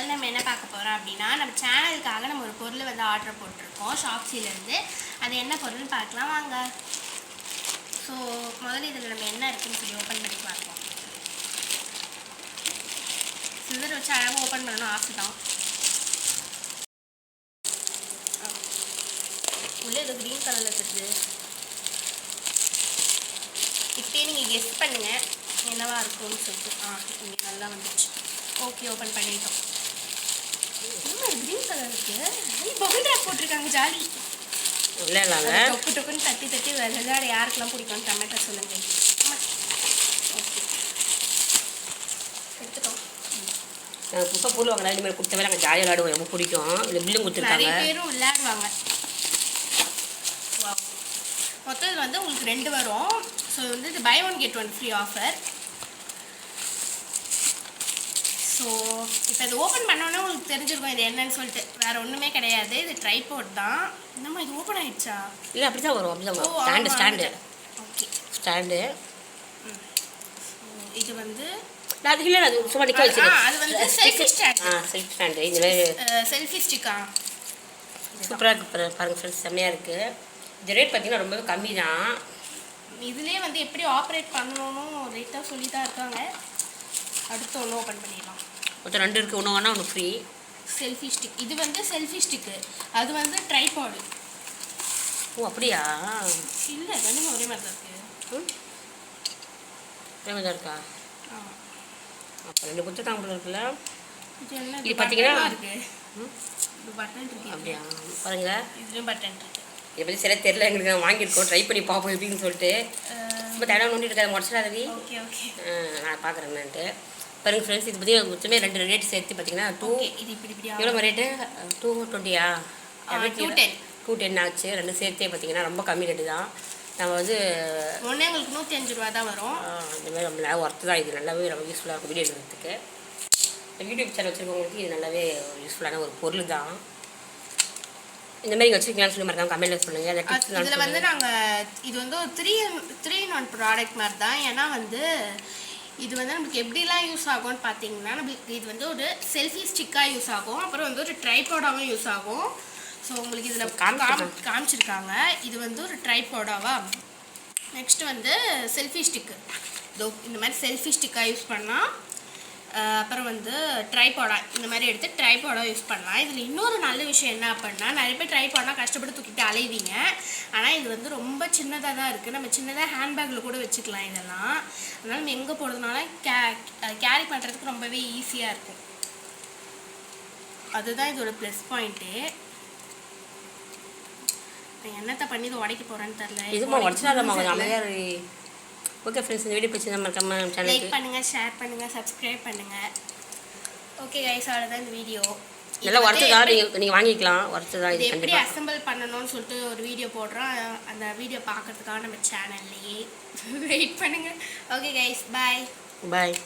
முதல்ல நம்ம என்ன பார்க்க போகிறோம் அப்படின்னா நம்ம சேனலுக்காக நம்ம ஒரு பொருள் வந்து ஆர்டர் போட்டிருக்கோம் ஷாப்ஸிலேருந்து. அது என்ன பொருள்னு பார்க்கலாம் வாங்க. ஸோ முதல்ல இதில் நம்ம என்ன இருக்குன்னு சொல்லி ஓப்பன் பண்ணி பார்ப்போம். சிசர் வச்சு அழகாக ஓப்பன் பண்ணணும் ஆசை தான். உள்ளே இது க்ரீன் கலரில் இருக்குது. இப்படியே நீங்கள் கெஸ் பண்ணுங்கள் என்னவா இருக்கும்னு சொல்லிட்டு. இங்கே நல்லா வந்துச்சு. ஓகே, ஓப்பன் பண்ணிட்டோம். க்ரீன் கலர் இருக்குது. பபிள் ராப் போட்டிருக்காங்க. ஜாலி டொக்கு டொக்குன்னு தட்டி தட்டி விளையாட யாருக்கெல்லாம் பிடிக்கும் டொமேட்டோ சொல்லுங்க. ஓகே, எடுத்துட்டோம். புதுசாக பொருள் வாங்கினா இனிமேல் கொடுத்தவே நாங்கள் ஜாலியாக விளையாடுவோம். ரொம்ப பிடிக்கும். இல்லை பில்லும் கொடுத்துருக்காங்க. நிறைய பேரும் விளையாடுவாங்க. மொத்தம் இது வந்து உங்களுக்கு 2 வரும். ஸோ வந்து இது buy 1 get 1 free offer. So இப்போ இது ஓப்பன் பண்ணோன்னே உங்களுக்கு தெரிஞ்சிருக்கும் இது என்னன்னு சொல்லிட்டு. வேறு ஒன்றுமே கிடையாது. இது ட்ரைபோர்ட் தான். நம்ம இது ஓப்பன் ஆகிடுச்சா? இல்லை அப்படி தான் வரும். அப்படி தான் வரும். Stand okay stand. இது வந்து அது இல்லை, அது சும்மா நிற்க வச்சு அது வந்து செல்ஃபி ஸ்டாண்ட். Selfie stand. இந்த மாதிரி செல்ஃபி ஸ்டிக்கா சூப்பராக இருக்குது. பாருங்கள் ஃப்ரெண்ட்ஸ், செம்மையாக இருக்குது. இது ரேட் பார்த்தீங்கன்னா ரொம்பவே கம்மி தான். இதுலேயே வந்து எப்படி ஆப்ரேட் பண்ணணும்னு ரேட்டாக சொல்லி தான் இருக்காங்க. அடுத்து ஒன்று ஓப்பன் பண்ணிடலாம். மொத்தம் 2 இருக்குது. ஒன்று வேணால் ஒன்று ஃப்ரீ. Selfie stick. இது வந்து செல்ஃபி ஸ்டிக்கு, அது வந்து ட்ரைபாடு. ஓ அப்படியா? இல்லை, ரெண்டுமே ஒரே மாதிரி தான் இருக்குது. ஒரே மாதிரி தான் இருக்கா? அப்போ 2 கொடுத்துட்டாங்க போல இருக்குல்ல. இது என்ன? இது பார்த்தீங்கன்னா இருக்குது. இது பட்டன் இருக்குது. அப்படியா? பாருங்கள், இதுலேயும் பட்டன் இருக்குது. இதை பற்றி சரியாக தெரியல. எங்களுக்கு நாங்கள் வாங்கியிருக்கோம். ட்ரை பண்ணி பார்ப்போம் எப்படின்னு சொல்லிட்டு. ரொம்ப தடம் நோண்டிட்டு இருக்காது முடிச்சிடாதவி. ஓகே ஓகே, நான் பார்க்குறேன்னுட்டு. பாருங்கள் ஃப்ரெண்ட்ஸ், இது பற்றி மொத்தமே 2 ரேட் சேர்த்து பார்த்தீங்கன்னா இது இப்படி இப்படி எவ்வளோ ரேட்டு? 220-ஆ? 210. 210 ஆச்சு. 2 சேர்த்தே பார்த்தீங்கன்னா ரொம்ப கம்மி ரேட்டு தான். நம்ம வந்து ஒன்றே உங்களுக்கு 105 ரூபா தான் வரும். இந்த மாதிரி ரொம்ப நல்லா ஒர்த்து தான். இது நல்லாவே ரொம்ப யூஸ்ஃபுல்லாக இருக்கும் வீடியோ எடுக்கிறதுக்கு. யூடியூப் சேனல் வச்சுருக்கவங்களுக்கு இது நல்லாவே யூஸ்ஃபுல்லான ஒரு பொருள் தான். இந்த மாதிரி வச்சுருக்கீங்களான்னு சொல்லி மறக்காம கமெண்ட்டில் சொல்லுங்கள். அந்த டிப்ஸ் இதில் வந்து நாங்கள் இது வந்து ஒரு 3-in-1 ப்ராடக்ட் மாதிரி தான். ஏன்னா வந்து இது வந்து நமக்கு எப்படிலாம் யூஸ் ஆகும்னு பார்த்தீங்கன்னா, நம்மளுக்கு இது வந்து ஒரு செல்ஃபி ஸ்டிக்காக யூஸ் ஆகும். அப்புறம் வந்து ஒரு ட்ரைபாடாகவும் யூஸ் ஆகும். ஸோ உங்களுக்கு இதில் காமிச்சிருக்காங்க. இது வந்து ஒரு ட்ரைபாடாவா. நெக்ஸ்ட்டு வந்து செல்ஃபி ஸ்டிக்கு. இதோ இந்த மாதிரி செல்ஃபி ஸ்டிக்காக யூஸ் பண்ணால், அப்புறம் வந்து ட்ரைபாடா இந்த மாதிரி எடுத்து ட்ரைபாடாக யூஸ் பண்ணலாம். இதில் இன்னொரு நல்ல விஷயம் என்ன அப்படின்னா, நிறைய பேர் ட்ரைபாடாக கஷ்டப்பட்டு தூக்கிட்டு அலைவீங்க. ஆனால் இது வந்து ரொம்ப சின்னதாக தான் இருக்குது. நம்ம சின்னதாக ஹேண்ட்பேக்கில் கூட வச்சுக்கலாம் இதெல்லாம். அதனால் நம்ம எங்கே போகிறதுனால கேரி பண்ணுறதுக்கு ரொம்பவே ஈஸியாக இருக்கும். அதுதான் இதோட ப்ளஸ் பாயிண்ட்டு. என்னத்தை பண்ணி இதை உடைக்க போகிறேன்னு தெரில. இதுமா உடச்சிடாதம்மா, கொஞ்சம் அமைதியாக. ஓகே ஃப்ரெண்ட்ஸ், இந்த வீடியோ பிடிச்சி நம்ம சேனல் லைக் பண்ணுங்கள், ஷேர் பண்ணுங்கள், சப்ஸ்கிரைப் பண்ணுங்கள். ஓகே கைஸ், அவ்வளோதான் இந்த வீடியோ. நல்லா ஒர்த்து தான். நீங்கள் வாங்கிக்கலாம். ஒர்த்து தான். இது எப்படி அசெம்பிள் பண்ணணும்னு சொல்லிட்டு ஒரு வீடியோ போடுறோம். அந்த வீடியோ பார்க்கறதுக்காக நம்ம சேனல்லையே வெயிட் பண்ணுங்கள். ஓகே கைஸ், பாய் பாய்.